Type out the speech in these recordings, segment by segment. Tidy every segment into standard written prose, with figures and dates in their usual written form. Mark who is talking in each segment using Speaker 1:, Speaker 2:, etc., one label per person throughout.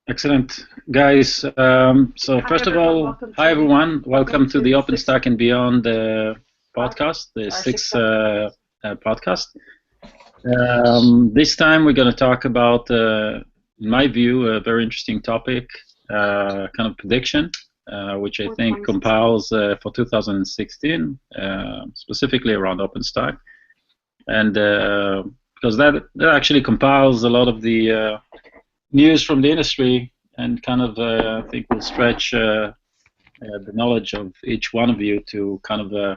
Speaker 1: Excellent, guys. So
Speaker 2: Hi
Speaker 1: first of
Speaker 2: everyone,
Speaker 1: all,
Speaker 2: welcome
Speaker 1: hi
Speaker 2: to
Speaker 1: everyone. Welcome to the
Speaker 2: the sixth
Speaker 1: OpenStack and Beyond podcast, the
Speaker 2: our
Speaker 1: sixth
Speaker 2: sixth episode.
Speaker 1: podcast. This time we're going to talk about, in my view, a very interesting topic, kind of prediction, which I
Speaker 2: For
Speaker 1: think
Speaker 2: 2016.
Speaker 1: compiles for 2016, specifically around OpenStack, and because that actually compiles a lot of the news from the industry and kind of I think will stretch the knowledge of each one of you to kind of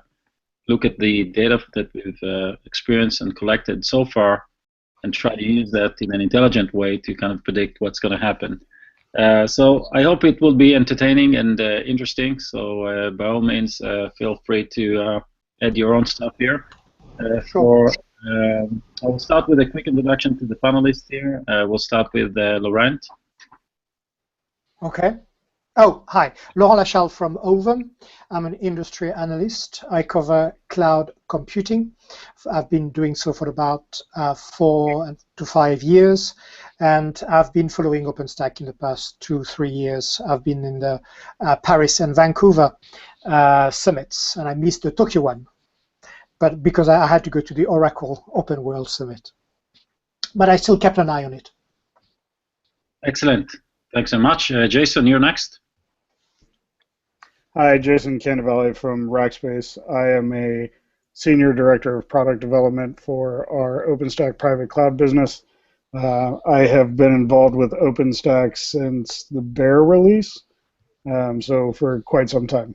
Speaker 1: look at the data that we've experienced and collected so far and try to use that in an intelligent way to kind of predict what's going to happen. So I hope it will be entertaining and interesting. So by all means, feel free to add your own stuff here.
Speaker 2: Sure.
Speaker 1: I will start with a quick introduction to the panelists here. We'll start with Laurent.
Speaker 3: Okay. Oh, hi. Laurent Lachal from Ovum. I'm an industry analyst. I cover cloud computing. I've been doing so for about 4 to 5 years, and I've been following OpenStack in the past 2-3 years. I've been in the Paris and Vancouver summits, and I missed the Tokyo one, but because I had to go to the Oracle Open World Summit. But I still kept an eye on it.
Speaker 1: Excellent. Thanks so much. Jason, you're next.
Speaker 4: Hi, Jason Cannavale from Rackspace. I am a Senior Director of Product Development for our OpenStack private cloud business. I have been involved with OpenStack since the Bear release, so for quite some time.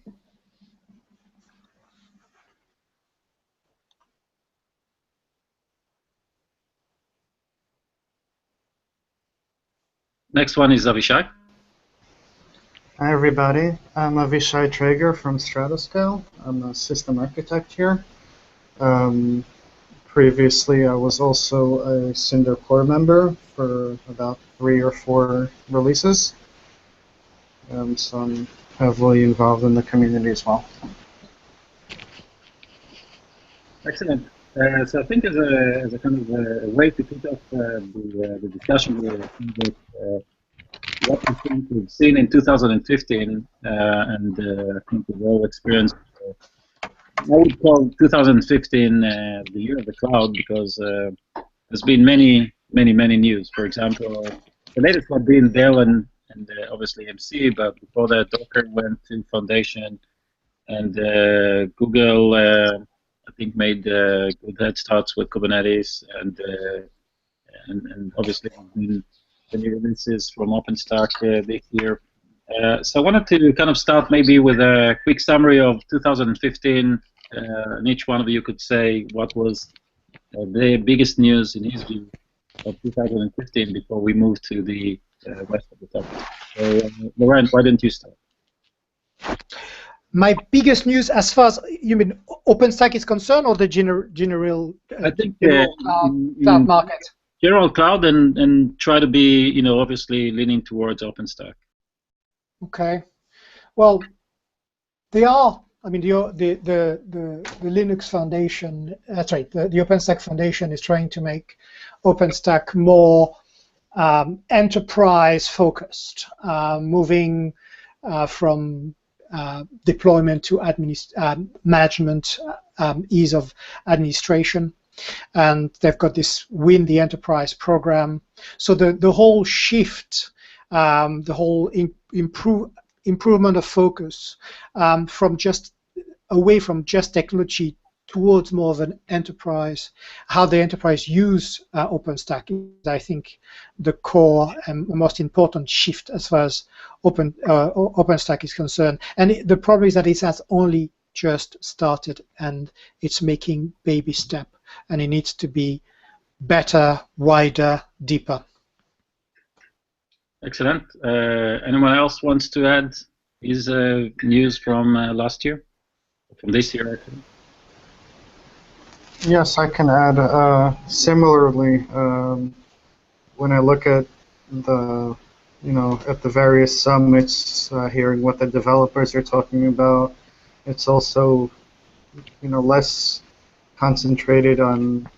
Speaker 1: Next one is Avishay.
Speaker 5: Hi everybody, I'm Avishay Traeger from Stratoscale. I'm a system architect here. Previously I was also a Cinder core member for about 3 or 4 releases. So I'm heavily involved in the community as well.
Speaker 1: Excellent. So I think as a kind of a way to kick off the discussion here, what we think we've seen in 2015, and I think we've all experienced, I would call 2015 the year of the cloud, because there's been many news. For example, the latest one being Dell and obviously MC, but before that Docker went to Foundation, and Google I think made good head starts with Kubernetes, and obviously the new releases from OpenStack this year. So I wanted to kind of start maybe with a quick summary of 2015, and each one of you could say what was the biggest news in his view of 2015 before we move to the rest of the topic. So Laurent, why don't you start?
Speaker 3: My biggest news, as far as you mean OpenStack is concerned, or the general
Speaker 1: I think
Speaker 3: cloud market?
Speaker 1: General cloud, and try to be, you know, obviously leaning towards OpenStack.
Speaker 3: Okay. Well, they are. I mean, the Linux Foundation. That's right. The OpenStack Foundation is trying to make OpenStack more enterprise focused, moving from deployment to management, ease of administration. And they've got this Win the Enterprise program. So the whole shift, the whole improvement of focus from just away from just technology towards more of an enterprise, how the enterprise use OpenStack is, I think, the core and most important shift as far as OpenStack is concerned. And the problem is that it has only just started, and it's making baby step, and it needs to be better, wider, deeper.
Speaker 1: Excellent. Anyone else wants to add his news from last year, from this year actually?
Speaker 5: Yes, I can add. Similarly, when I look at the, at the various summits, hearing what the developers are talking about, it's also, less concentrated on,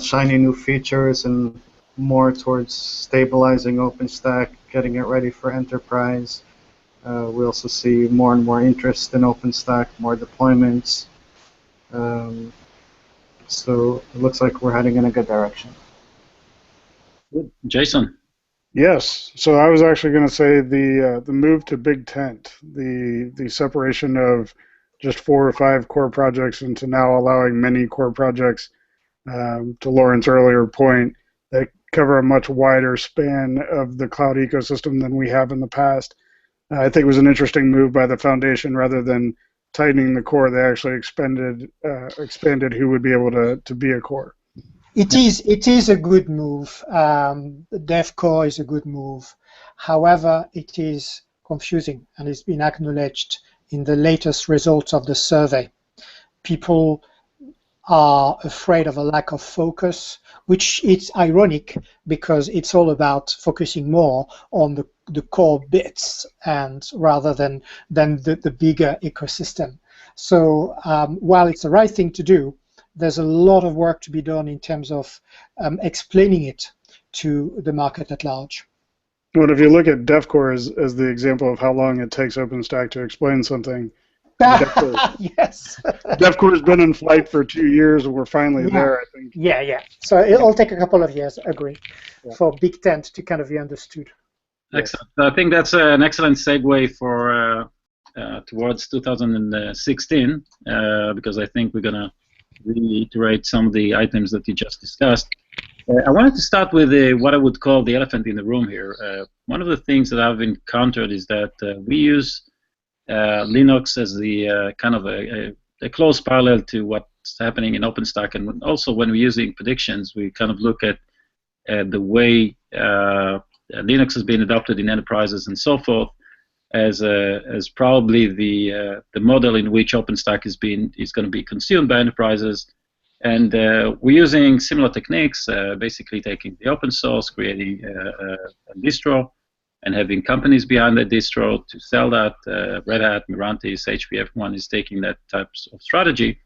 Speaker 5: shiny new features and more towards stabilizing OpenStack, getting it ready for enterprise. We also see more and more interest in OpenStack, more deployments. So it looks like we're heading in a good direction.
Speaker 1: Good. Jason?
Speaker 4: Yes. So I was actually going to say the move to Big Tent, the separation of just 4 or 5 core projects into now allowing many core projects, to Laurent's earlier point, that cover a much wider span of the cloud ecosystem than we have in the past. I think it was an interesting move by the foundation. Rather than tightening the core, they actually expanded who would be able to be a core.
Speaker 3: It is a good move. DevCore is a good move. However, it is confusing, and it's been acknowledged in the latest results of the survey. People are afraid of a lack of focus, which is ironic because it's all about focusing more on the core bits and rather than the bigger ecosystem. So while it's the right thing to do, there's a lot of work to be done in terms of explaining it to the market at large.
Speaker 4: Well, if you look at DevCore as the example of how long it takes OpenStack to explain something,
Speaker 3: yes.
Speaker 4: DevCore has been in flight for 2 years, and we're finally there, I think.
Speaker 3: Yeah. So it'll take a couple of years, I agree, for Big Tent to kind of be understood.
Speaker 1: Excellent. I think that's an excellent segue for towards 2016, because I think we're going to reiterate some of the items that you just discussed. I wanted to start with what I would call the elephant in the room here. One of the things that I've encountered is that we use Linux as the kind of a close parallel to what's happening in OpenStack, and also when we're using predictions, we kind of look at the way Linux has been adopted in enterprises and so forth as probably the model in which OpenStack is going to be consumed by enterprises. And we're using similar techniques, basically taking the open source, creating a distro, and having companies behind that distro to sell that. Red Hat, Mirantis, HP, everyone is taking that type of strategy.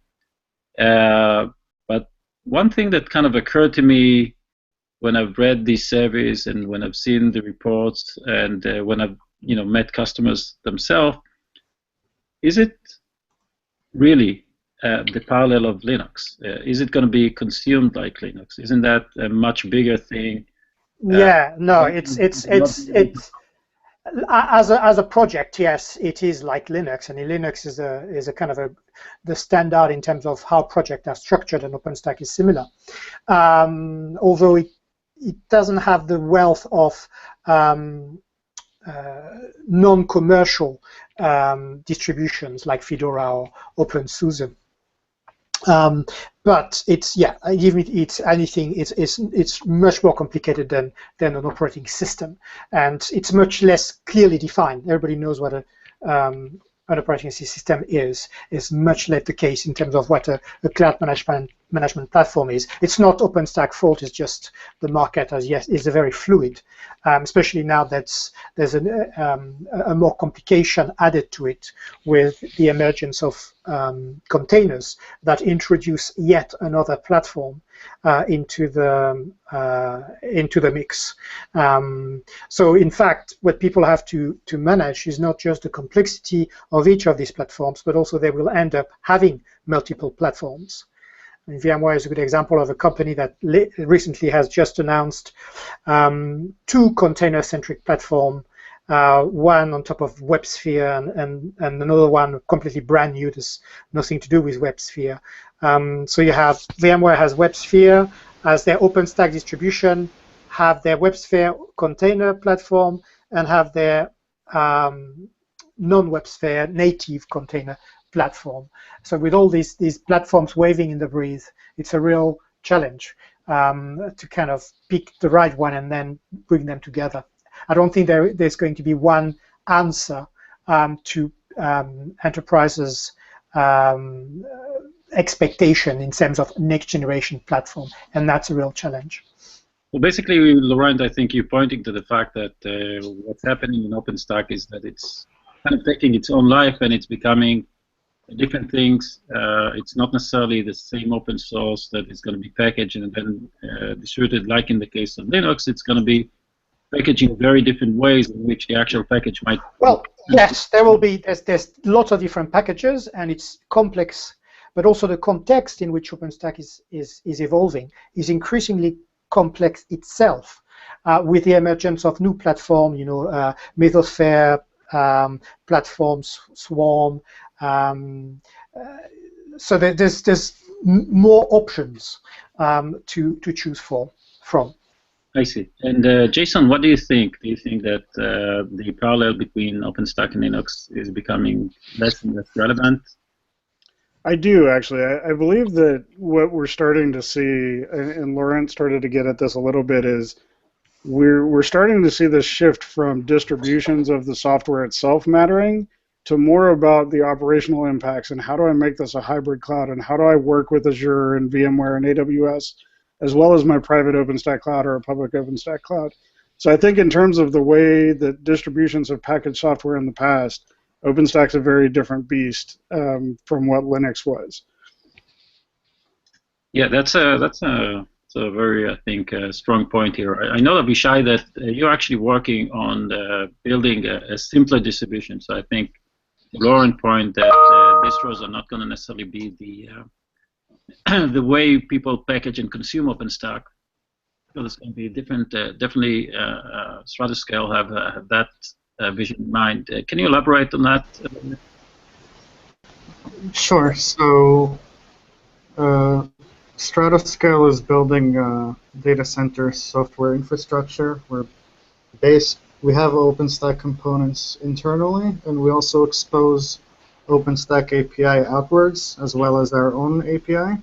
Speaker 1: But one thing that kind of occurred to me when I've read these surveys and when I've seen the reports and when I've met customers themselves, is it really the parallel of Linux? Is it going to be consumed like Linux? Isn't that a much bigger thing?
Speaker 3: Yeah, no, it's as a project, yes, it is like Linux, and Linux is a kind of the standard in terms of how projects are structured, and OpenStack is similar. Although it doesn't have the wealth of non-commercial distributions like Fedora or OpenSUSE. But it's much more complicated than an operating system, and it's much less clearly defined. Everybody knows what an operating system is. It's much less the case in terms of what a cloud management platform is. It's not OpenStack's fault. It's just the market is very fluid, especially now that there's a more complication added to it with the emergence of containers that introduce yet another platform into the mix. So in fact, what people have to manage is not just the complexity of each of these platforms, but also they will end up having multiple platforms. And VMware is a good example of a company that recently has just announced 2 container-centric platforms, one on top of WebSphere and another one completely brand new. There's nothing to do with WebSphere. So you have VMware has WebSphere as their OpenStack distribution, have their WebSphere container platform, and have their non-WebSphere native container platform. So with all these platforms waving in the breeze, it's a real challenge to kind of pick the right one and then bring them together. I don't think there's going to be one answer to enterprises' expectation in terms of next generation platform, and that's a real challenge.
Speaker 1: Well, basically, Laurent, I think you're pointing to the fact that what's happening in OpenStack is that it's kind of taking its own life and it's becoming different things. It's not necessarily the same open source that is going to be packaged and then distributed. Like in the case of Linux, it's going to be packaged in very different ways in which the actual package might.
Speaker 3: Well, yes, there will be. There's lots of different packages, and it's complex. But also the context in which OpenStack is evolving is increasingly complex itself, with the emergence of new platforms, Mesosphere platforms, Swarm. So there's more options to choose from.
Speaker 1: I see. And Jason, what do you think? Do you think that the parallel between OpenStack and Linux is becoming less and less relevant?
Speaker 4: I do, actually. I believe that what we're starting to see, and Laurent started to get at this a little bit, is we're starting to see this shift from distributions of the software itself mattering to more about the operational impacts and how do I make this a hybrid cloud and how do I work with Azure and VMware and AWS as well as my private OpenStack cloud or a public OpenStack cloud. So I think in terms of the way that distributions have packaged software in the past, OpenStack's a very different beast from what Linux was.
Speaker 1: Yeah, that's a very, I think, strong point here. I know, Avishay, that you're actually working on building a simpler distribution. So I think the Laurent point that distros are not going to necessarily be the way people package and consume OpenStack. So there's going to be different. Definitely, Stratoscale have that vision in mind. Can you elaborate on that?
Speaker 5: Sure. So Stratoscale is building data center software infrastructure. We have OpenStack components internally, and we also expose OpenStack API outwards, as well as our own API.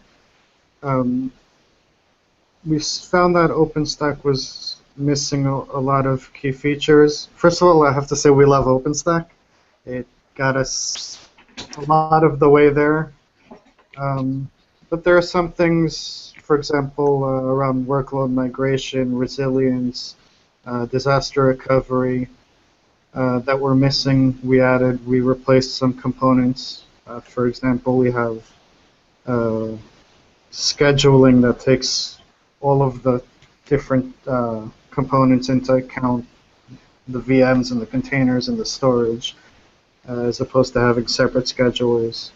Speaker 5: We found that OpenStack was missing a lot of key features. First of all, I have to say we love OpenStack. It got us a lot of the way there. But there are some things, for example, around workload migration, resilience, disaster recovery, that were missing. We replaced some components. For example, we have scheduling that takes all of the different components into account, the VMs and the containers and the storage, as opposed to having separate schedulers.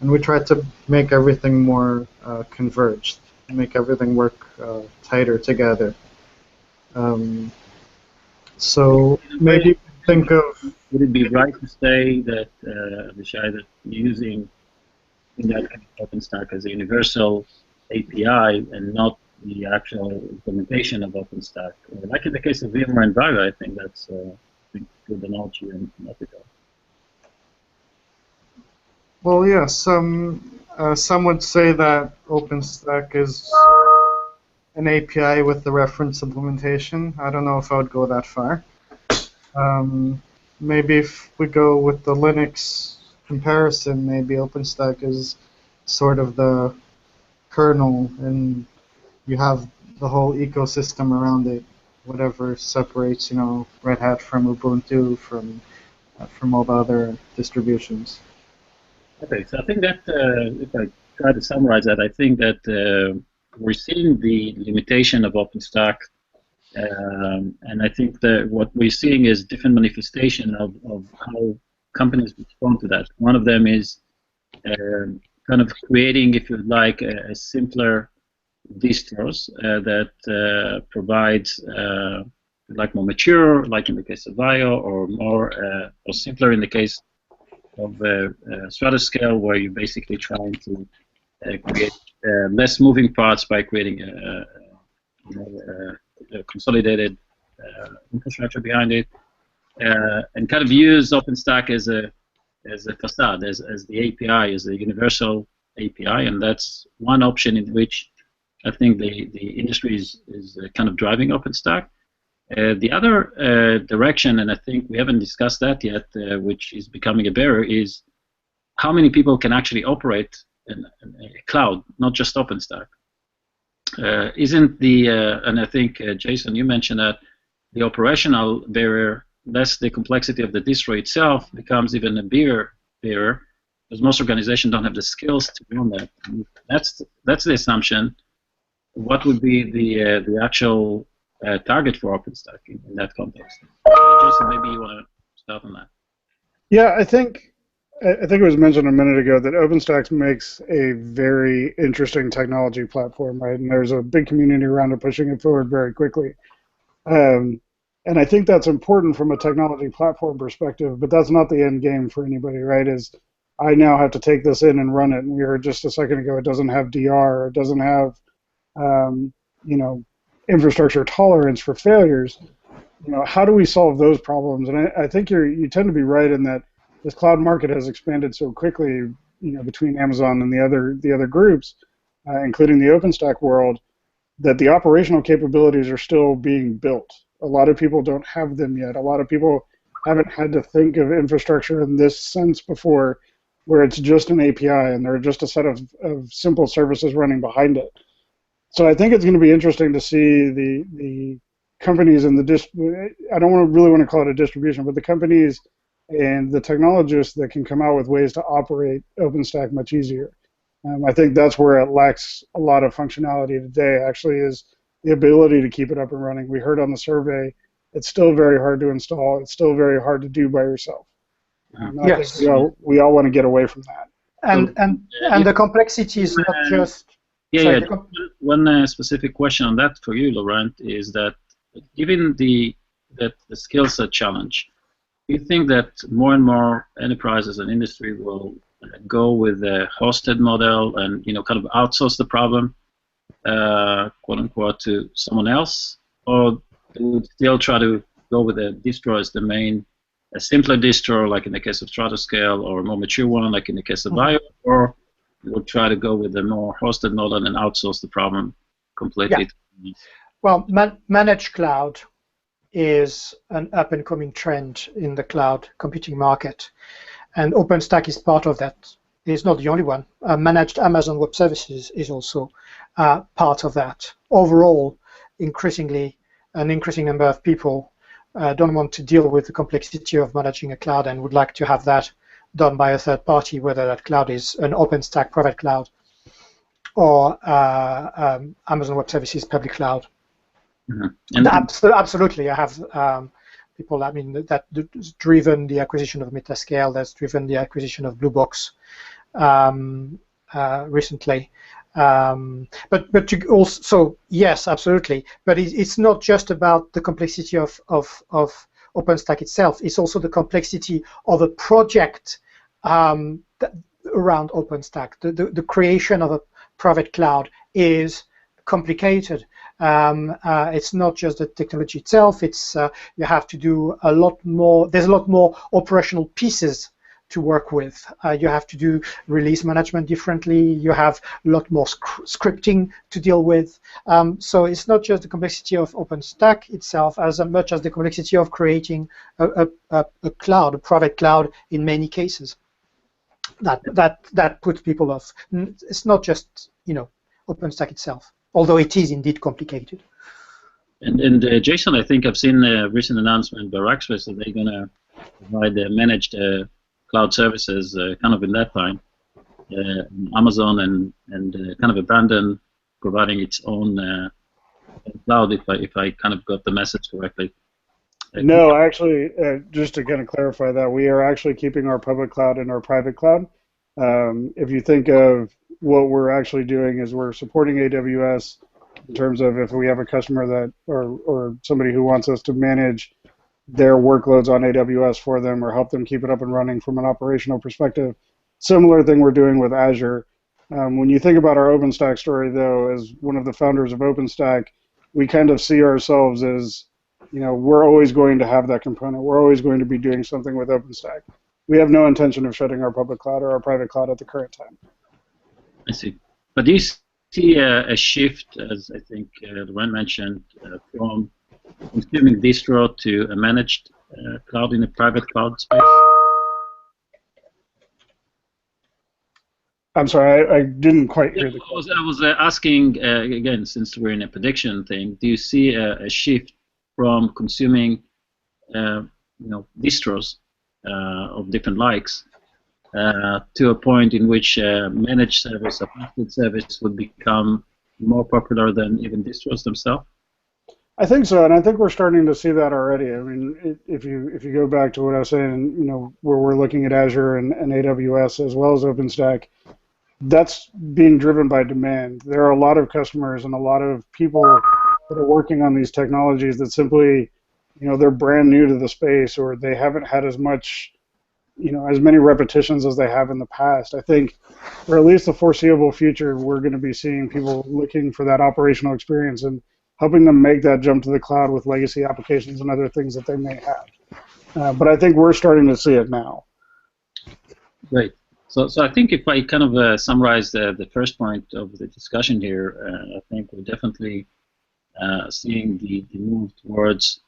Speaker 5: And we tried to make everything more converged, make everything work tighter together. So maybe think of...
Speaker 1: Would it be right to say that, Avishay, that using in that kind of OpenStack as a universal API and not the actual implementation of OpenStack? Like in the case of VMware and Vaga, I think that's a good analogy in that regard.
Speaker 5: Well, yeah, some would say that OpenStack is an API with the reference implementation. I don't know if I would go that far. Maybe if we go with the Linux comparison, maybe OpenStack is sort of the kernel, and you have the whole ecosystem around it, whatever separates, Red Hat from Ubuntu, from all the other distributions.
Speaker 1: Okay, so I think that if I try to summarize that, I think that we're seeing the limitation of OpenStack, and I think that what we're seeing is different manifestation of how companies respond to that. One of them is kind of creating, if you like, a simpler distros that provides like more mature, like in the case of Vio, or more or simpler in the case of Stratoscale, where you're basically trying to create less moving parts by creating a consolidated infrastructure behind it, and kind of use OpenStack as a facade, as the API, as a universal API, and that's one option in which I think the industry is kind of driving OpenStack. The other direction, and I think we haven't discussed that yet, which is becoming a barrier, is how many people can actually operate in a cloud, not just OpenStack. And I think, Jason, you mentioned that the operational barrier, less the complexity of the distro itself, becomes even a bigger barrier, because most organizations don't have the skills to run that. And that's the assumption. What would be the actual target for OpenStack in that context? Jason, maybe you want to start on that.
Speaker 4: Yeah, I think it was mentioned a minute ago that OpenStack makes a very interesting technology platform, right? And there's a big community around it pushing it forward very quickly. And I think that's important from a technology platform perspective, but that's not the end game for anybody, right? Is I now have to take this in and run it. And we heard just a second ago, it doesn't have DR, it doesn't have, you know, infrastructure tolerance for failures. You know, how do we solve those problems? And I think you tend to be right in that this cloud market has expanded so quickly, you know, between Amazon and the other groups, including the OpenStack world, that the operational capabilities are still being built. A lot of people don't have them yet. A lot of people haven't had to think of infrastructure in this sense before, where it's just an API and there are just a set of simple services running behind it. So I think it's going to be interesting to see the companies in the I don't really want to call it a distribution, but the companies and the technologists that can come out with ways to operate OpenStack much easier. I think that's where it lacks a lot of functionality today, actually, is the ability to keep it up and running. We heard on the survey, it's still very hard to install. It's still very hard to do by yourself.
Speaker 3: Yes.
Speaker 4: I think we all want to get away from that.
Speaker 3: And the complexity is not just...
Speaker 1: Yeah, one specific question on that for you, Laurent, is that given the skill set challenge, do you think that more and more enterprises and industry will go with a hosted model and, you know, kind of outsource the problem, quote unquote, to someone else, or do still try to go with a distro as the main, a simpler distro, like in the case of Stratoscale, or a more mature one, like in the case of Bio, or we'll try to go with a more hosted model and outsource the problem completely?
Speaker 3: Yeah. Well, managed cloud is an up-and-coming trend in the cloud computing market, and OpenStack is part of that. It's not the only one. Managed Amazon Web Services is also part of that. Overall, increasingly, an increasing number of people don't want to deal with the complexity of managing a cloud and would like to have that done by a third party, whether that cloud is an OpenStack private cloud or Amazon Web Services public cloud.
Speaker 1: Mm-hmm. And
Speaker 3: absolutely, I have people. I mean, that's driven the acquisition of Metascale. That's driven the acquisition of Blue Box recently. But you also, yes, absolutely. But it's not just about the complexity of OpenStack itself. It's also the complexity of a project around OpenStack. The creation of a private cloud is complicated. It's not just the technology itself. It's you have to do a lot more. There's a lot more operational pieces to work with. You have to do release management differently. You have a lot more scripting to deal with. So it's not just the complexity of OpenStack itself as much as the complexity of creating a cloud, a private cloud in many cases. That puts people off. It's not just, you know, OpenStack itself, although it is indeed complicated.
Speaker 1: And Jason, I think I've seen a recent announcement by Rackspace that they're going to provide managed cloud services kind of in that time. Amazon and kind of abandon providing its own cloud, if I kind of got the message correctly.
Speaker 4: No, actually, just to kind of clarify that, we are actually keeping our public cloud and our private cloud. If you think of what we're actually doing is we're supporting AWS in terms of if we have a customer that or somebody who wants us to manage their workloads on AWS for them or help them keep it up and running from an operational perspective. Similar thing we're doing with Azure. When you think about our OpenStack story, though, as one of the founders of OpenStack, we kind of see ourselves as, you know, we're always going to have that component. We're always going to be doing something with OpenStack. We have no intention of shutting our public cloud or our private cloud at the current time.
Speaker 1: I see. But do you see a shift, as I think Laurent mentioned, from consuming distro to a managed cloud in a private cloud space?
Speaker 4: I'm sorry, I didn't quite hear the question.
Speaker 1: I was asking, again, since we're in a prediction thing, do you see a shift from consuming, you know, distros of different likes to a point in which managed service, a hosted service, would become more popular than even distros themselves?
Speaker 4: I think so, and I think we're starting to see that already. I mean, if you go back to what I was saying, where we're looking at Azure and AWS as well as OpenStack, that's being driven by demand. There are a lot of customers and a lot of people that are working on these technologies that simply, they're brand new to the space, or they haven't had as much, as many repetitions as they have in the past. I think for at least the foreseeable future, we're going to be seeing people looking for that operational experience and helping them make that jump to the cloud with legacy applications and other things that they may have. But I think we're starting to see it now.
Speaker 1: Great. So I think if I kind of summarize the first point of the discussion here, I think we're definitely seeing the move towards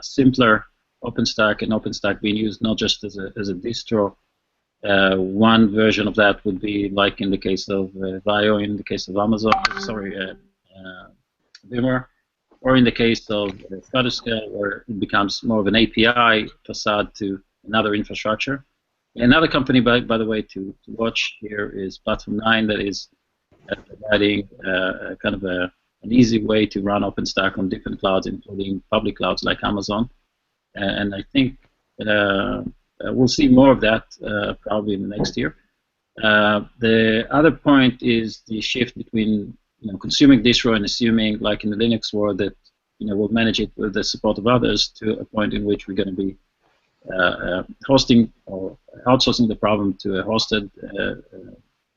Speaker 1: simpler OpenStack, and OpenStack being used not just as a distro. One version of that would be like in the case of VIO, in the case of Amazon, VMware, or in the case of Stratoscale, where it becomes more of an API facade to another infrastructure. Another company, by the way, to watch here is Platform 9, that is providing kind of an easy way to run OpenStack on different clouds, including public clouds like Amazon. And I think we'll see more of that probably in the next year. The other point is the shift between consuming distro and assuming, like in the Linux world, that we'll manage it with the support of others, to a point in which we're going to be hosting or outsourcing the problem to a hosted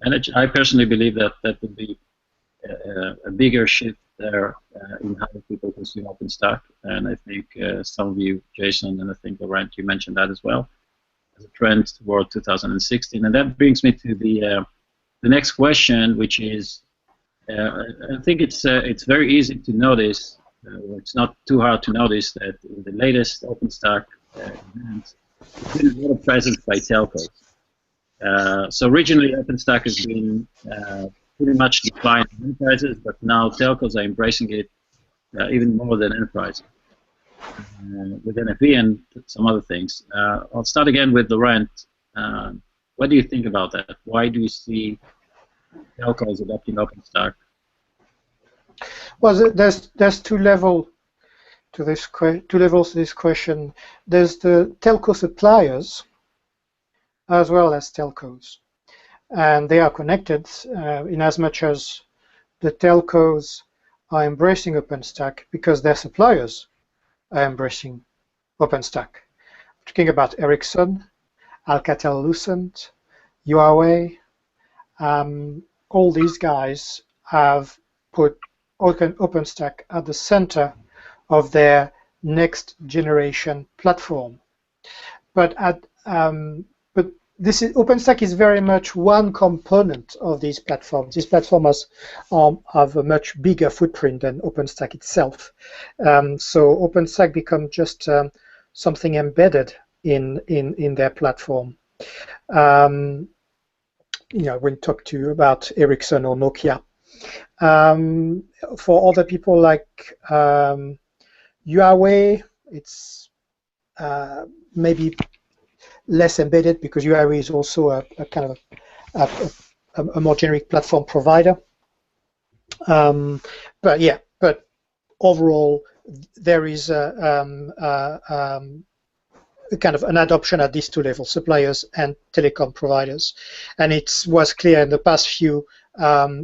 Speaker 1: manage. I personally believe that would be a bigger shift there in how people consume OpenStack, and I think some of you, Jason, and I think Laurent, you mentioned that as well, as a trend toward 2016. And that brings me to the next question, which is, I think it's very easy to notice, it's not too hard to notice, that in the latest OpenStack events, there's been a lot of presence by telcos. So originally OpenStack has been pretty much defined in enterprises, but now telcos are embracing it even more than enterprises, with NFV and some other things. I'll start again with Laurent. What do you think about that? Why do you see telcos adopting OpenStack?
Speaker 3: Well, there's two levels to this question. There's the telco suppliers as well as telcos, and they are connected in as much as the telcos are embracing OpenStack because their suppliers are embracing OpenStack. I'm talking about Ericsson, Alcatel-Lucent, Huawei. All these guys have put OpenStack at the center of their next generation platform. But OpenStack is very much one component of these platforms. These platforms have a much bigger footprint than OpenStack itself. So OpenStack becomes just something embedded in their platform. When you talk to you about Ericsson or Nokia. For other people like Huawei, it's maybe less embedded because Huawei is also a kind of a more generic platform provider. But overall, there is a kind of an adoption at these two levels, suppliers and telecom providers. And it was clear in the past few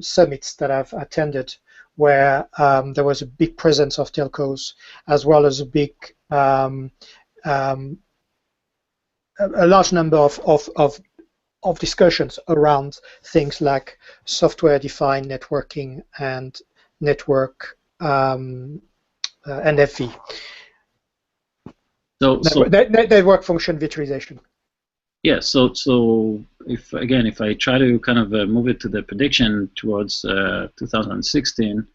Speaker 3: summits that I've attended where there was a big presence of telcos as well as a big a large number of discussions around things like software-defined networking and network NFV. So network function virtualization.
Speaker 1: Yeah. So if I try to kind of move it to the prediction towards 2016,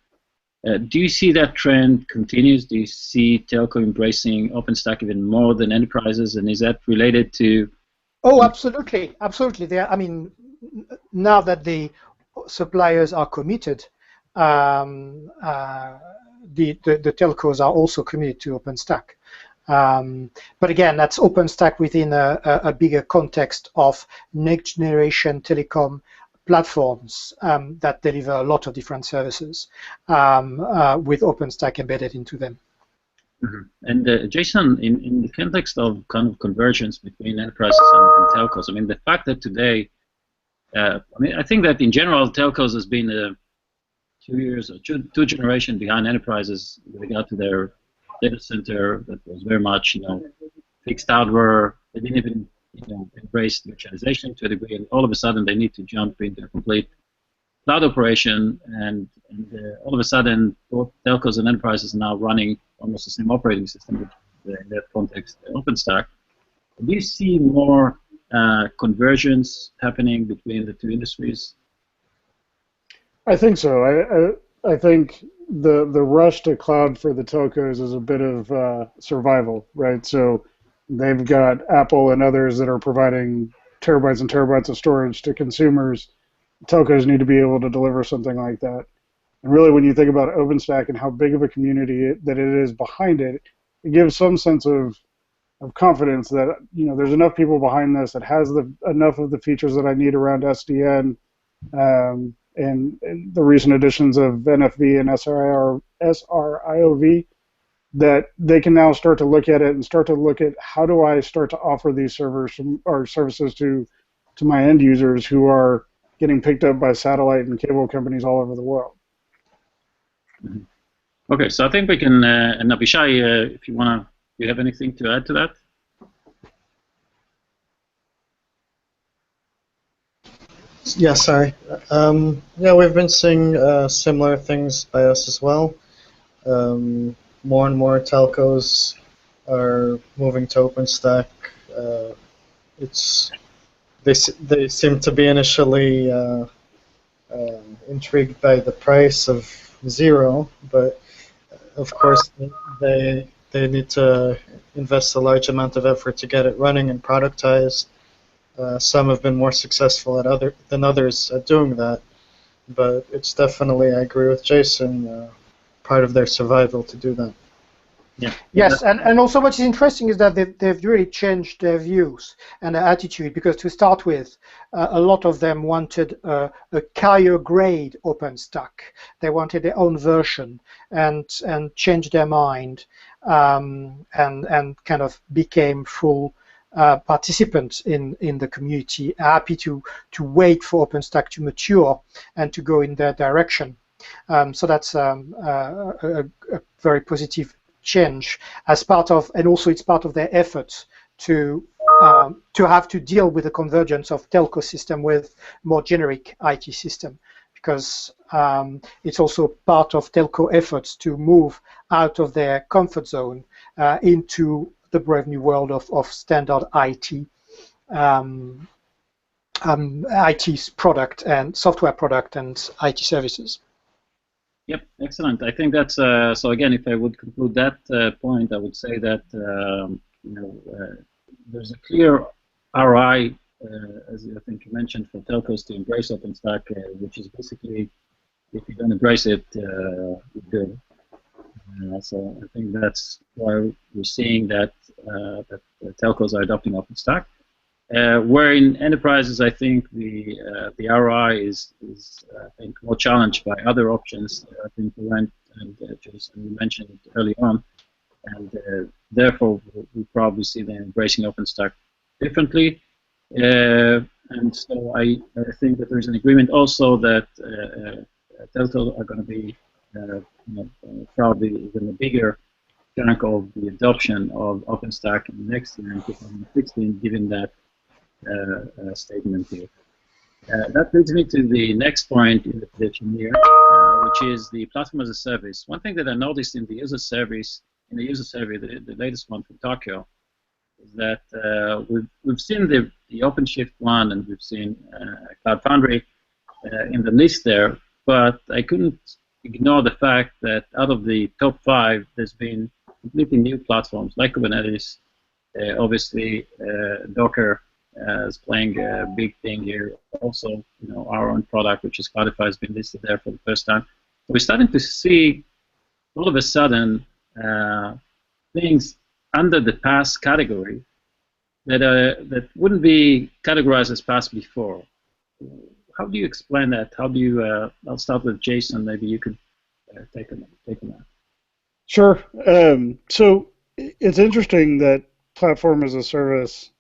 Speaker 1: do you see that trend continues? Do you see telco embracing OpenStack even more than enterprises, and is that related to?
Speaker 3: Oh, absolutely, absolutely. I mean, now that the suppliers are committed, the telcos are also committed to OpenStack. But again, that's OpenStack within a bigger context of next generation telecom platforms that deliver a lot of different services with OpenStack embedded into them.
Speaker 1: Mm-hmm. And Jason, in the context of kind of convergence between enterprises and telcos, I mean, the fact that today, I think that in general, telcos has been 2 years or two generation behind enterprises with regard to their data center that was very much, fixed hardware. They didn't even, embrace virtualization to a degree, and all of a sudden they need to jump into a complete cloud operation, and all of a sudden both telcos and enterprises are now running almost the same operating system, which is, in that context, OpenStack. Do you see more convergence happening between the two industries?
Speaker 4: I think so. I think the rush to cloud for the telcos is a bit of survival, right? So they've got Apple and others that are providing terabytes and terabytes of storage to consumers. Telcos need to be able to deliver something like that. And really, when you think about OpenStack and how big of a community that it is behind it, it gives some sense of confidence that there's enough people behind this that has enough of the features that I need around SDN. And the recent additions of NFV and SRIOV, that they can now start to look at it and start to look at how do I start to offer these servers or services to my end users who are getting picked up by satellite and cable companies all over the world.
Speaker 1: Mm-hmm. Okay, so I think we can, and Avishay, if you want to, do you have anything to add to that?
Speaker 5: Yeah, sorry. Yeah, we've been seeing similar things by us as well. More and more telcos are moving to OpenStack. They seem to be initially intrigued by the price of zero, but of course they need to invest a large amount of effort to get it running and productized. Some have been more successful than others at doing that, but it's definitely, I agree with Jason, part of their survival to do that.
Speaker 1: Yeah.
Speaker 3: Yes, and also what is interesting is that they've really changed their views and their attitude, because to start with, a lot of them wanted a carrier-grade OpenStack. They wanted their own version and changed their mind and kind of became full participants in the community, happy to wait for OpenStack to mature and to go in their direction. So that's a very positive change as part of, and also it's part of their efforts to have to deal with the convergence of telco system with more generic IT system, because it's also part of telco efforts to move out of their comfort zone into the brave new world of standard IT, IT's product and software product and IT services.
Speaker 1: Yep, excellent. I think that's so. Again, if I would conclude that point, I would say that there's a clear ROI, as I think you mentioned, for telcos to embrace OpenStack, which is basically, if you don't embrace it, you're good. So I think that's why we're seeing that that telcos are adopting OpenStack. Where in enterprises, I think the ROI is I think more challenged by other options. I think Laurent and Jason mentioned early on, and therefore we probably see them embracing OpenStack differently. And so I think that there's an agreement also that telcos are going to be probably even a bigger chunk of the adoption of OpenStack in the next year in 2016, given that statement here. That leads me to the next point in the prediction here, which is the platform as a service. One thing that I noticed in the user service, the latest one from Tokyo, is that we've seen the OpenShift one, and we've seen Cloud Foundry in the list there, but I couldn't ignore the fact that out of the top 5, there's been completely new platforms like Kubernetes, obviously Docker is playing a big thing here. Also, our own product, which is Cloudify, has been listed there for the first time. We're starting to see all of a sudden things under the PaaS category that wouldn't be categorized as PaaS before. How do you explain that? How do you? I'll start with Jason. Maybe you could take on that.
Speaker 4: Sure. So it's interesting that platform as a service,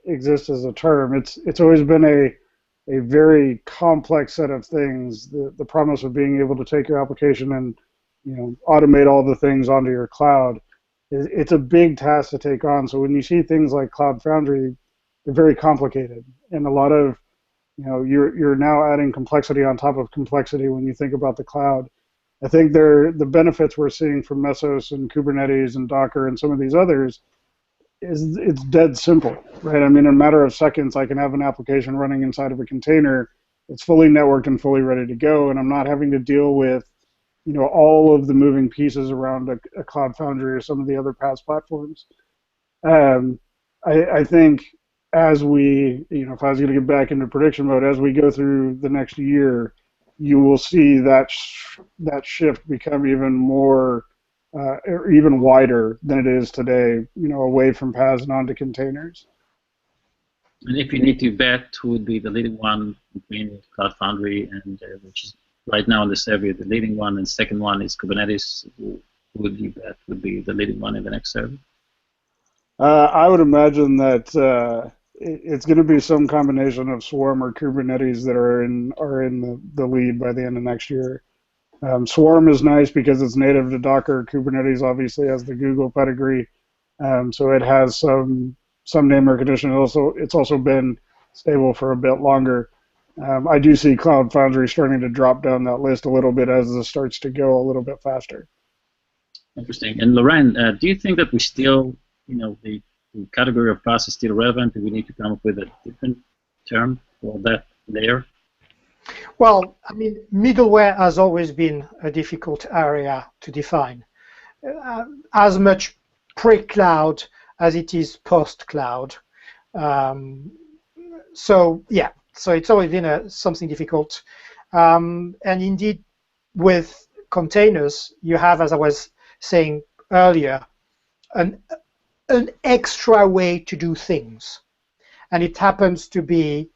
Speaker 4: exists as a term. It's always been a very complex set of things. The promise of being able to take your application and automate all the things onto your cloud, it's a big task to take on. So when you see things like Cloud Foundry, they're very complicated, and a lot of you're now adding complexity on top of complexity when you think about the cloud. I think the benefits we're seeing from Mesos and Kubernetes and Docker and some of these others is it's dead simple, right? I mean, in a matter of seconds, I can have an application running inside of a container. It's fully networked and fully ready to go, and I'm not having to deal with all of the moving pieces around a Cloud Foundry or some of the other PaaS platforms. I think as we, if I was going to get back into prediction mode, as we go through the next year, you will see that shift become even more, or even wider than it is today, away from PaaS and onto containers.
Speaker 1: And if you need to bet who would be the leading one between Cloud Foundry and which is right now in the survey the leading one, and second one is Kubernetes, who would you bet would be the leading one in the next survey?
Speaker 4: I would imagine that it's going to be some combination of Swarm or Kubernetes that are in the lead by the end of next year. Swarm is nice because it's native to Docker. Kubernetes obviously has the Google pedigree, so it has some name recognition. It's also been stable for a bit longer. I do see Cloud Foundry starting to drop down that list a little bit as this starts to go a little bit faster.
Speaker 1: Interesting. And Laurent, do you think that we still, the category of PaaS is still relevant? Do we need to come up with a different term for that layer?
Speaker 3: Well, I mean, middleware has always been a difficult area to define. As much pre-cloud as it is post-cloud. So it's always been something difficult. And indeed, with containers, you have, as I was saying earlier, an extra way to do things. And it happens to be,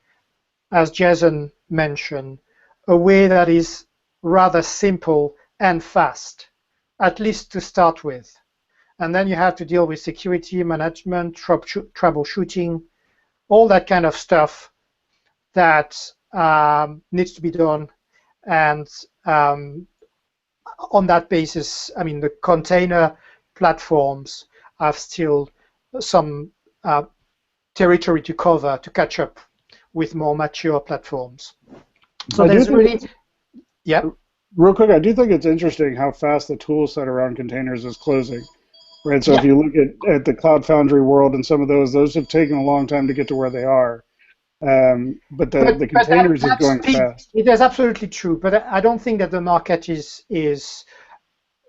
Speaker 3: as Jason mentioned, a way that is rather simple and fast, at least to start with. And then you have to deal with security management, troubleshooting, all that kind of stuff that needs to be done. And on that basis, I mean, the container platforms have still some territory to cover to catch up with more mature platforms. So there's really, yeah.
Speaker 4: Real quick, I do think it's interesting how fast the tool set around containers is closing. Right, so if you look at the Cloud Foundry world and some of those have taken a long time to get to where they are. But the containers is going fast.
Speaker 3: It is absolutely true, but I don't think that the market is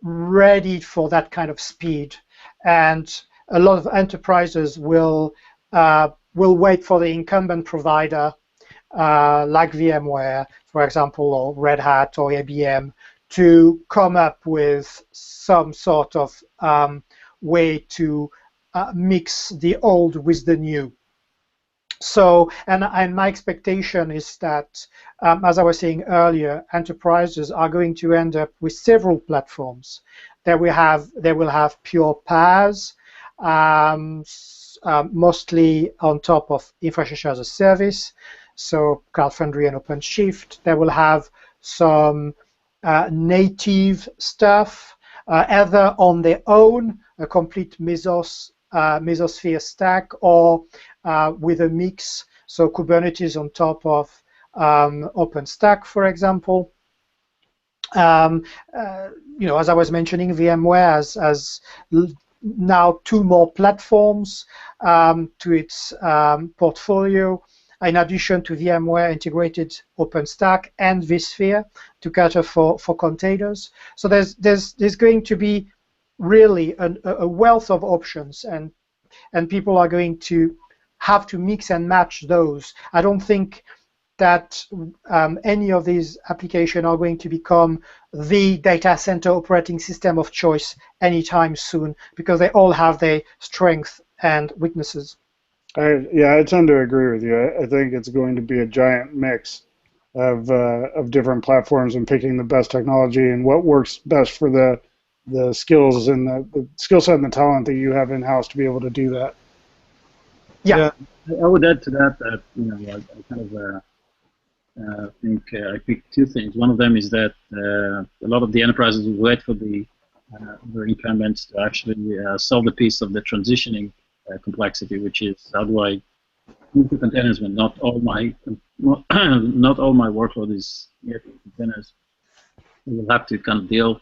Speaker 3: ready for that kind of speed, and a lot of enterprises will wait for the incumbent provider, like VMware, for example, or Red Hat or IBM, to come up with some sort of way to mix the old with the new. So, and my expectation is that, as I was saying earlier, enterprises are going to end up with several platforms. They will have pure PaaS, mostly on top of infrastructure as a service, so Cloud Foundry and OpenShift. They will have some native stuff, either on their own, a complete Mesosphere stack, or with a mix, so Kubernetes on top of OpenStack, for example. As I was mentioning, VMware has now 2 more platforms to its portfolio, in addition to VMware integrated OpenStack and vSphere to cater for containers. So there's going to be really a wealth of options, and people are going to have to mix and match those. I don't think that any of these applications are going to become the data center operating system of choice anytime soon, because they all have their strengths and weaknesses.
Speaker 4: Yeah, I tend to agree with you. I think it's going to be a giant mix of different platforms and picking the best technology and what works best for the skills and the skill set and the talent that you have in-house to be able to do that.
Speaker 3: Yeah.
Speaker 1: I would add to that I kind of think I picked two things. One of them is that a lot of the enterprises will wait for the incumbents to actually solve the piece of the transitioning complexity, which is how do I move to containers when not all my workload is near containers. We will have to kind of deal,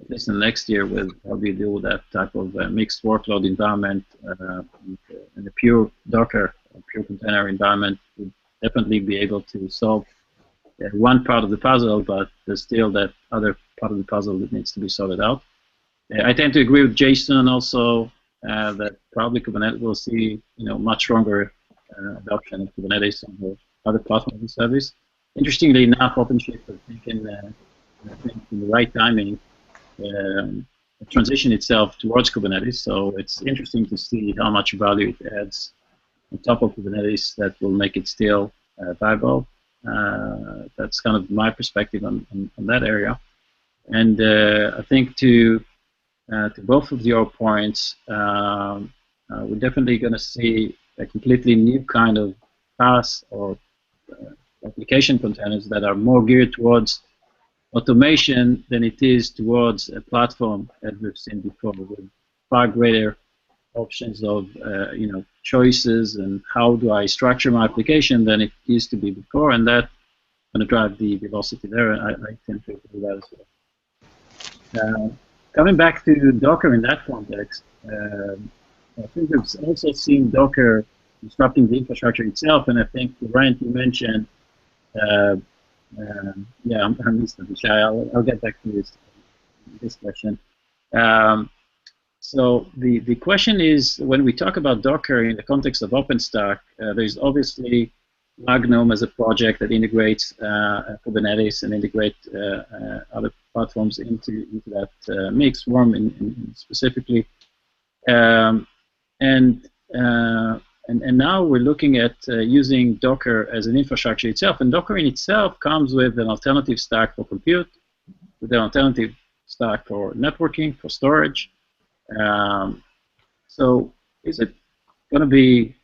Speaker 1: at least in the next year, with how do you deal with that type of mixed workload environment. And a pure Docker, a pure container environment would definitely be able to solve one part of the puzzle, but there's still that other part of the puzzle that needs to be sorted out. I tend to agree with Jason also that probably Kubernetes will see much stronger adoption of Kubernetes over other platforms and service. Interestingly enough, OpenShift has taken, I think, in the right timing, transition itself towards Kubernetes. So it's interesting to see how much value it adds on top of Kubernetes that will make it still viable. That's kind of my perspective on that area. And I think to both of your points, we're definitely going to see a completely new kind of PaaS or application containers that are more geared towards automation than it is towards a platform, as we've seen before, with far greater options of choices and how do I structure my application than it used to be before, and that's going to drive the velocity there. And I tend to agree with that as well. Coming back to Docker in that context, I think we've also seen Docker disrupting the infrastructure itself, and I think, Laurent, you mentioned, I missed Avishay. I'll get back to this question. So the question is, when we talk about Docker in the context of OpenStack, there's obviously Magnum as a project that integrates Kubernetes and integrate other platforms into that mix, Worm specifically, and now we're looking at using Docker as an infrastructure itself, and Docker in itself comes with an alternative stack for compute, with an alternative stack for networking, for storage. So is it going to be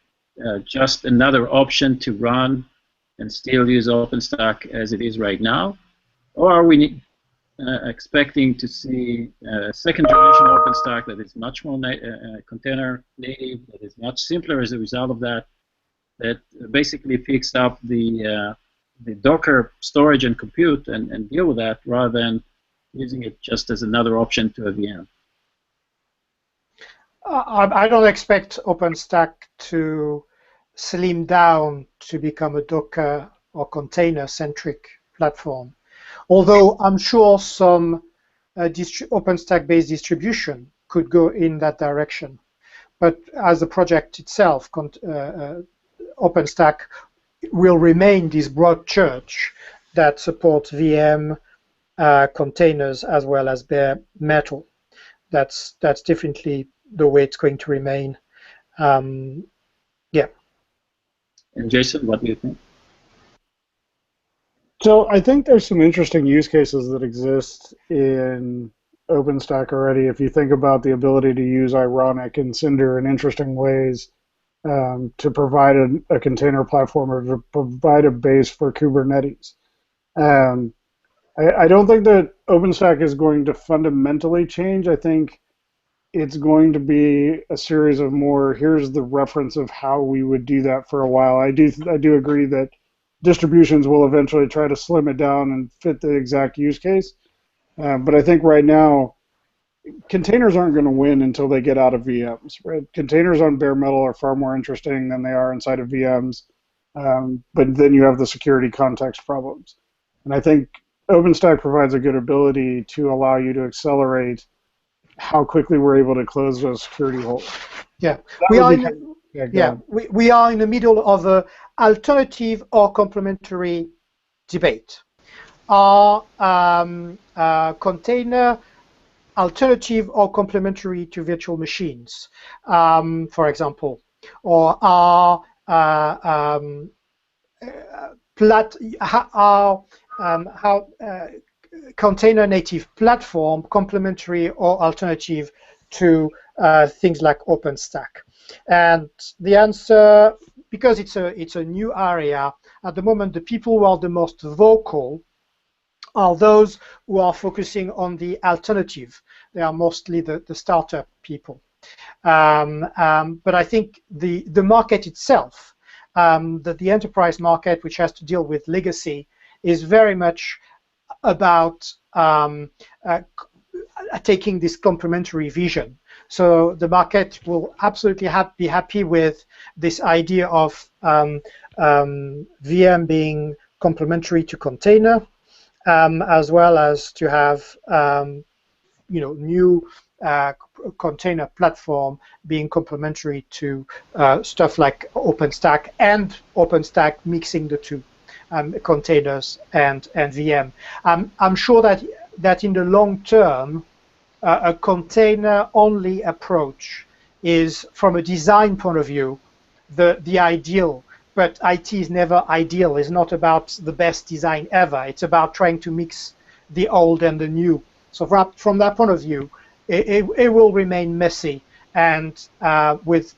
Speaker 1: just another option to run and still use OpenStack as it is right now? Or are we expecting to see a second generation OpenStack that is much more container native, that is much simpler as a result of that, that basically picks up the Docker storage and compute and deal with that rather than using it just as another option to a VM?
Speaker 3: I don't expect OpenStack to slim down to become a Docker or container-centric platform. Although I'm sure some OpenStack-based distribution could go in that direction. But as a project itself, OpenStack will remain this broad church that supports VM, containers, as well as bare metal. That's definitely the way it's going to remain. Yeah.
Speaker 1: And Jason, what do you think?
Speaker 4: So I think there's some interesting use cases that exist in OpenStack already. If you think about the ability to use Ironic and Cinder in interesting ways to provide a container platform or to provide a base for Kubernetes. I don't think that OpenStack is going to fundamentally change. I think it's going to be a series of more, here's the reference of how we would do that for a while. I do agree that distributions will eventually try to slim it down and fit the exact use case. But I think right now, containers aren't going to win until they get out of VMs. Right? Containers on bare metal are far more interesting than they are inside of VMs. But then you have the security context problems. And I think OpenStack provides a good ability to allow you to accelerate how quickly we're able to close those security holes.
Speaker 3: Yeah, Yeah, we are in the middle of a alternative or complementary debate. Are container alternative or complementary to virtual machines, for example, or are container native platform complementary or alternative to things like OpenStack? And the answer, because it's a new area at the moment, the people who are the most vocal are those who are focusing on the alternative. They are mostly the startup people. But I think the market itself, the enterprise market, which has to deal with legacy, is very much about taking this complementary vision. So the market will absolutely be happy with this idea of VM being complementary to container, as well as to have new container platform being complementary to stuff like OpenStack, and OpenStack mixing the two, containers and VM. I'm sure that in the long term, a container-only approach is, from a design point of view, the ideal. But IT is never ideal. It's not about the best design ever. It's about trying to mix the old and the new. So from that point of view, it will remain messy, and with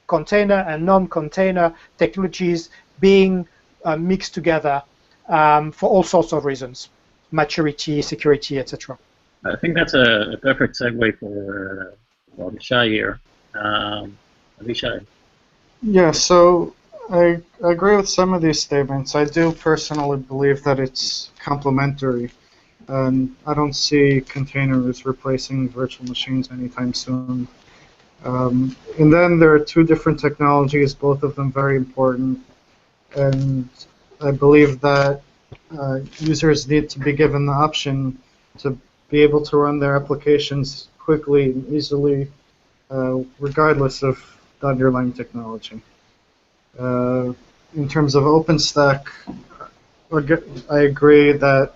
Speaker 3: container and non-container technologies being mixed together for all sorts of reasons, maturity, security, etc.
Speaker 1: I think that's a perfect segue for Avishay here. Avishay.
Speaker 5: Yeah, so I agree with some of these statements. I do personally believe that it's complementary, and I don't see containers replacing virtual machines anytime soon. And then there are two different technologies, both of them very important, and I believe that users need to be given the option to be able to run their applications quickly and easily, regardless of the underlying technology. In terms of OpenStack, I agree that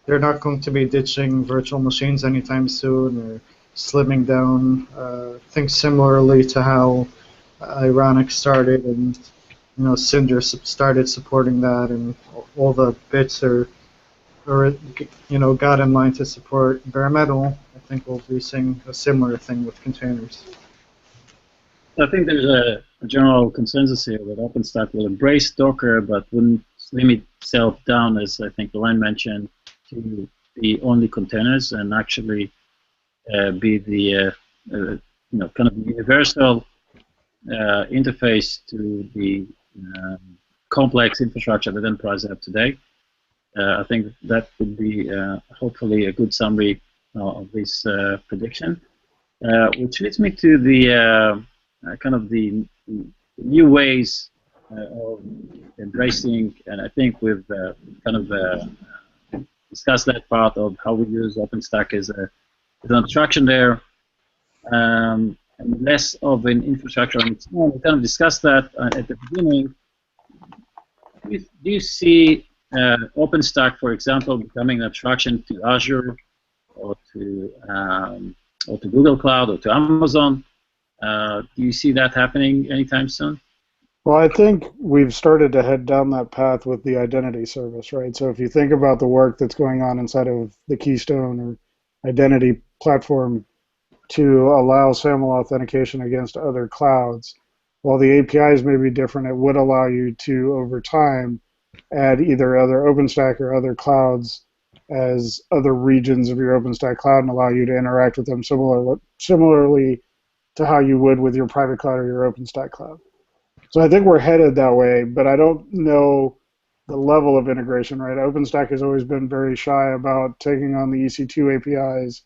Speaker 5: they're not going to be ditching virtual machines anytime soon or slimming down. Think similarly to how Ironic started, and Cinder started supporting that, and all the bits got in line to support bare metal. I think we'll be seeing a similar thing with containers.
Speaker 1: I think there's a general consensus here that OpenStack will embrace Docker, but wouldn't slim itself down, as I think Laurent mentioned, to be only containers, and actually be the kind of universal interface to the complex infrastructure that enterprises have today. I think that would be hopefully a good summary of this prediction, which leads me to the kind of the new ways of embracing, and I think we've kind of discussed that part of how we use OpenStack as an abstraction there, and less of an infrastructure on its own. We kind of discussed that at the beginning. Do you see OpenStack, for example, becoming an abstraction to Azure or to Google Cloud or to Amazon? Do you see that happening anytime soon?
Speaker 4: Well, I think we've started to head down that path with the identity service, right? So if you think about the work that's going on inside of the Keystone or identity platform to allow SAML authentication against other clouds, while the APIs may be different, it would allow you to, over time, add either other OpenStack or other clouds as other regions of your OpenStack cloud and allow you to interact with them similarly to how you would with your private cloud or your OpenStack cloud. So I think we're headed that way, but I don't know the level of integration, right? OpenStack has always been very shy about taking on the EC2 APIs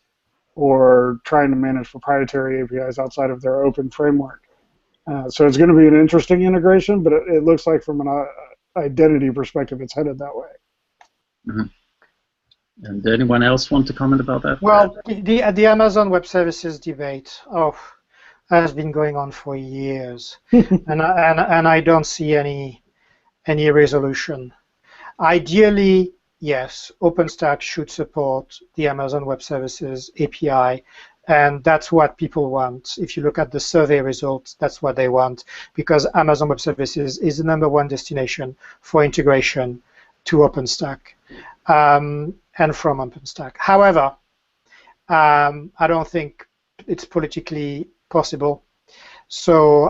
Speaker 4: or trying to manage proprietary APIs outside of their open framework. So it's going to be an interesting integration, but it looks like from an identity perspective, it's headed that way.
Speaker 1: Mm-hmm. And anyone else want to comment about that?
Speaker 3: Well, the Amazon Web Services debate. Oh, has been going on for years, and I don't see any resolution. Ideally, yes, OpenStack should support the Amazon Web Services API, and that's what people want. If you look at the survey results, that's what they want, because Amazon Web Services is the #1 destination for integration to OpenStack and from OpenStack. However, I don't think it's politically possible. So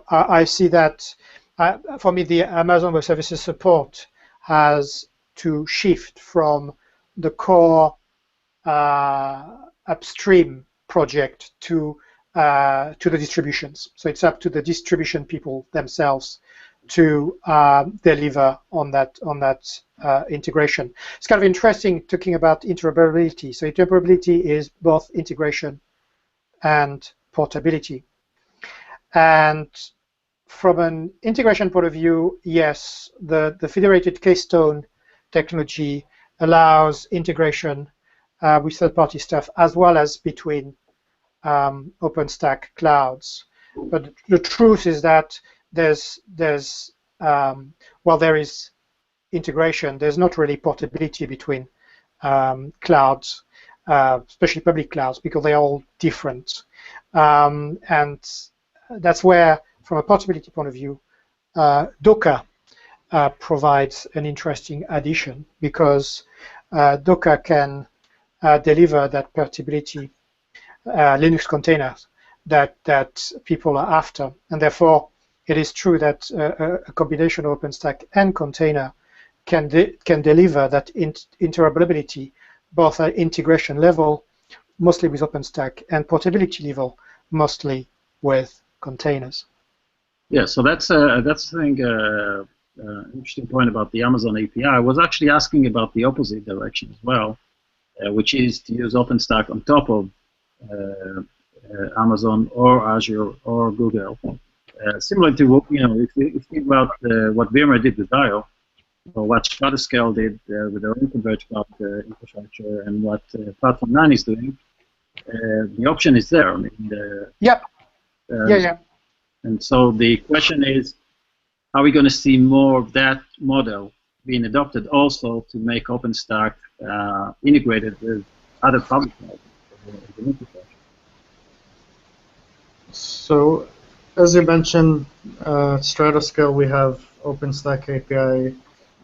Speaker 3: I see that, for me, the Amazon Web Services support has to shift from the core upstream project to the distributions. So it's up to the distribution people themselves to deliver on that integration. It's kind of interesting talking about interoperability. So interoperability is both integration and portability. And from an integration point of view, yes, the federated keystone technology allows integration with third-party stuff as well as between OpenStack clouds. But the truth is that while there is integration, there's not really portability between clouds, especially public clouds, because they're all different. And that's where, from a portability point of view, Docker provides an interesting addition, because Docker can deliver that portability Linux containers that people are after, and therefore it is true that a combination of OpenStack and container can deliver that interoperability, both at integration level, mostly with OpenStack, and portability level, mostly with containers.
Speaker 1: Yeah, so that's I think interesting point about the Amazon API. I was actually asking about the opposite direction as well, which is to use OpenStack on top of Amazon or Azure or Google. Similar to what, if you think about what VMware did with IO, or what Stratoscale did with their own converged cloud infrastructure, and what Platform 9 is doing, the option is there. I mean,
Speaker 3: yep. Yeah.
Speaker 1: And so the question is, are we going to see more of that model being adopted also to make OpenStack integrated with other public clouds?
Speaker 5: So, as you mentioned, Stratoscale, we have OpenStack API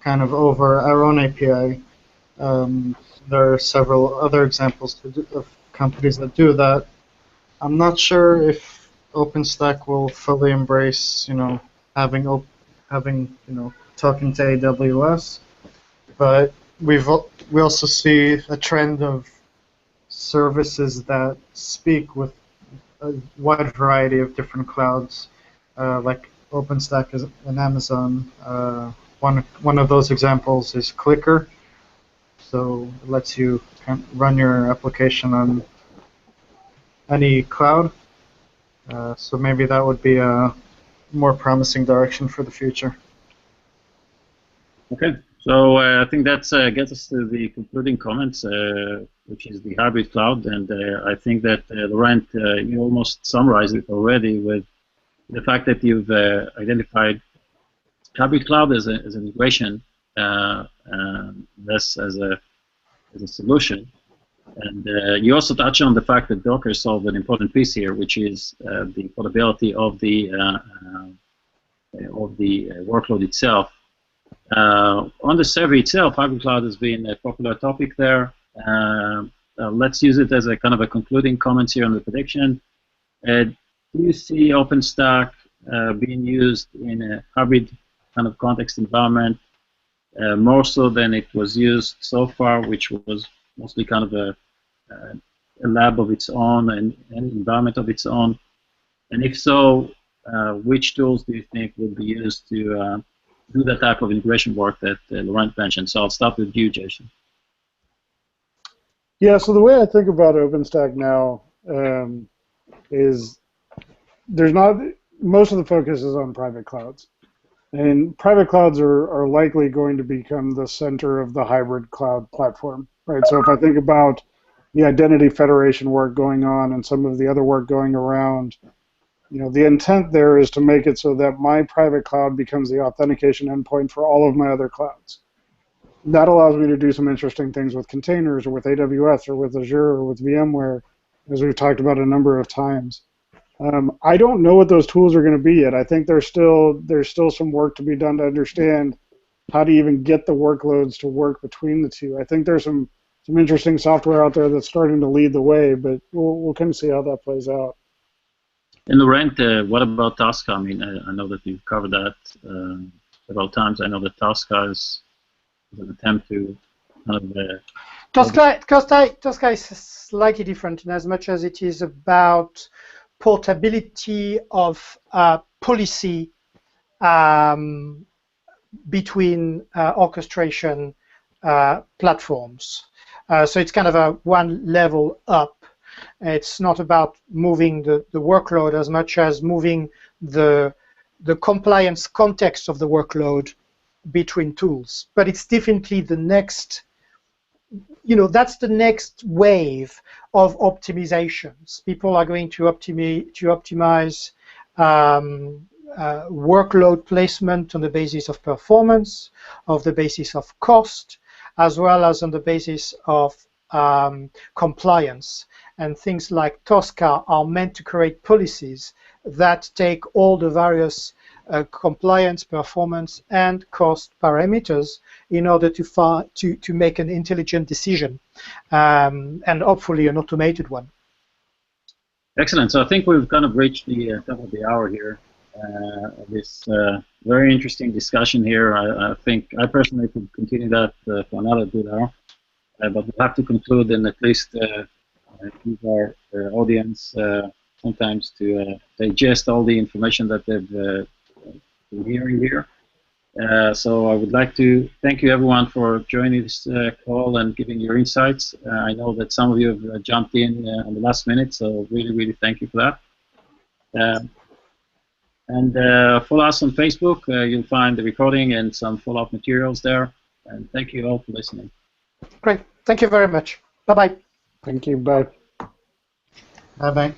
Speaker 5: kind of over our own API. There are several other examples of companies that do that. I'm not sure if OpenStack will fully embrace, having talking to AWS, but we also see a trend of services that speak with a wide variety of different clouds, like OpenStack and Amazon. One of those examples is Clicker, so it lets you run your application on any cloud. So maybe that would be a more promising direction for the future.
Speaker 1: Okay, so I think that gets us to the concluding comments, which is the hybrid cloud, and I think that Laurent, you almost summarized it already with the fact that you've identified hybrid cloud as an integration, less as a solution. And you also touched on the fact that Docker solved an important piece here, which is the portability of the workload itself. On the server itself, hybrid cloud has been a popular topic there. Let's use it as a kind of a concluding comment here on the prediction. Do you see OpenStack being used in a hybrid kind of context environment more so than it was used so far, which was mostly kind of a lab of its own and an environment of its own? And if so, which tools do you think will be used to do that type of integration work that Laurent mentioned? So I'll start with you, Jason.
Speaker 4: Yeah, so the way I think about OpenStack now is most of the focus is on private clouds. And private clouds are likely going to become the center of the hybrid cloud platform, right? So if I think about the identity federation work going on and some of the other work going around, the intent there is to make it so that my private cloud becomes the authentication endpoint for all of my other clouds. That allows me to do some interesting things with containers or with AWS or with Azure or with VMware, as we've talked about a number of times. I don't know what those tools are going to be yet. I think there's still some work to be done to understand how to even get the workloads to work between the two. I think there's some interesting software out there that's starting to lead the way, but we'll kind of see how that plays out.
Speaker 1: And Laurent, what about Tosca? I mean, I know that you've covered that several times. I know that Tosca is an attempt to kind of...
Speaker 3: Tosca is slightly different in as much as it is about portability of policy between orchestration platforms. So it's kind of a one level up. It's not about moving the workload as much as moving the compliance context of the workload between tools. But it's definitely the next, that's the next wave of optimizations. People are going to optimize workload placement on the basis of performance, of the basis of cost, as well as on the basis of compliance. And things like Tosca are meant to create policies that take all the various compliance, performance, and cost parameters in order to make an intelligent decision, and hopefully an automated one.
Speaker 1: Excellent. So I think we've kind of reached the top of the hour here. This very interesting discussion here. I think I personally could continue that for another good hour, but we'll have to conclude and at least give our audience sometimes to digest all the information that they've been hearing here. So I would like to thank you everyone for joining this call and giving your insights. I know that some of you have jumped in on the last minute, so really, really thank you for that. And follow us on Facebook. You'll find the recording and some follow-up materials there. And thank you all for listening.
Speaker 3: Great. Thank you very much. Bye-bye.
Speaker 4: Thank you. Bye.
Speaker 5: Bye-bye.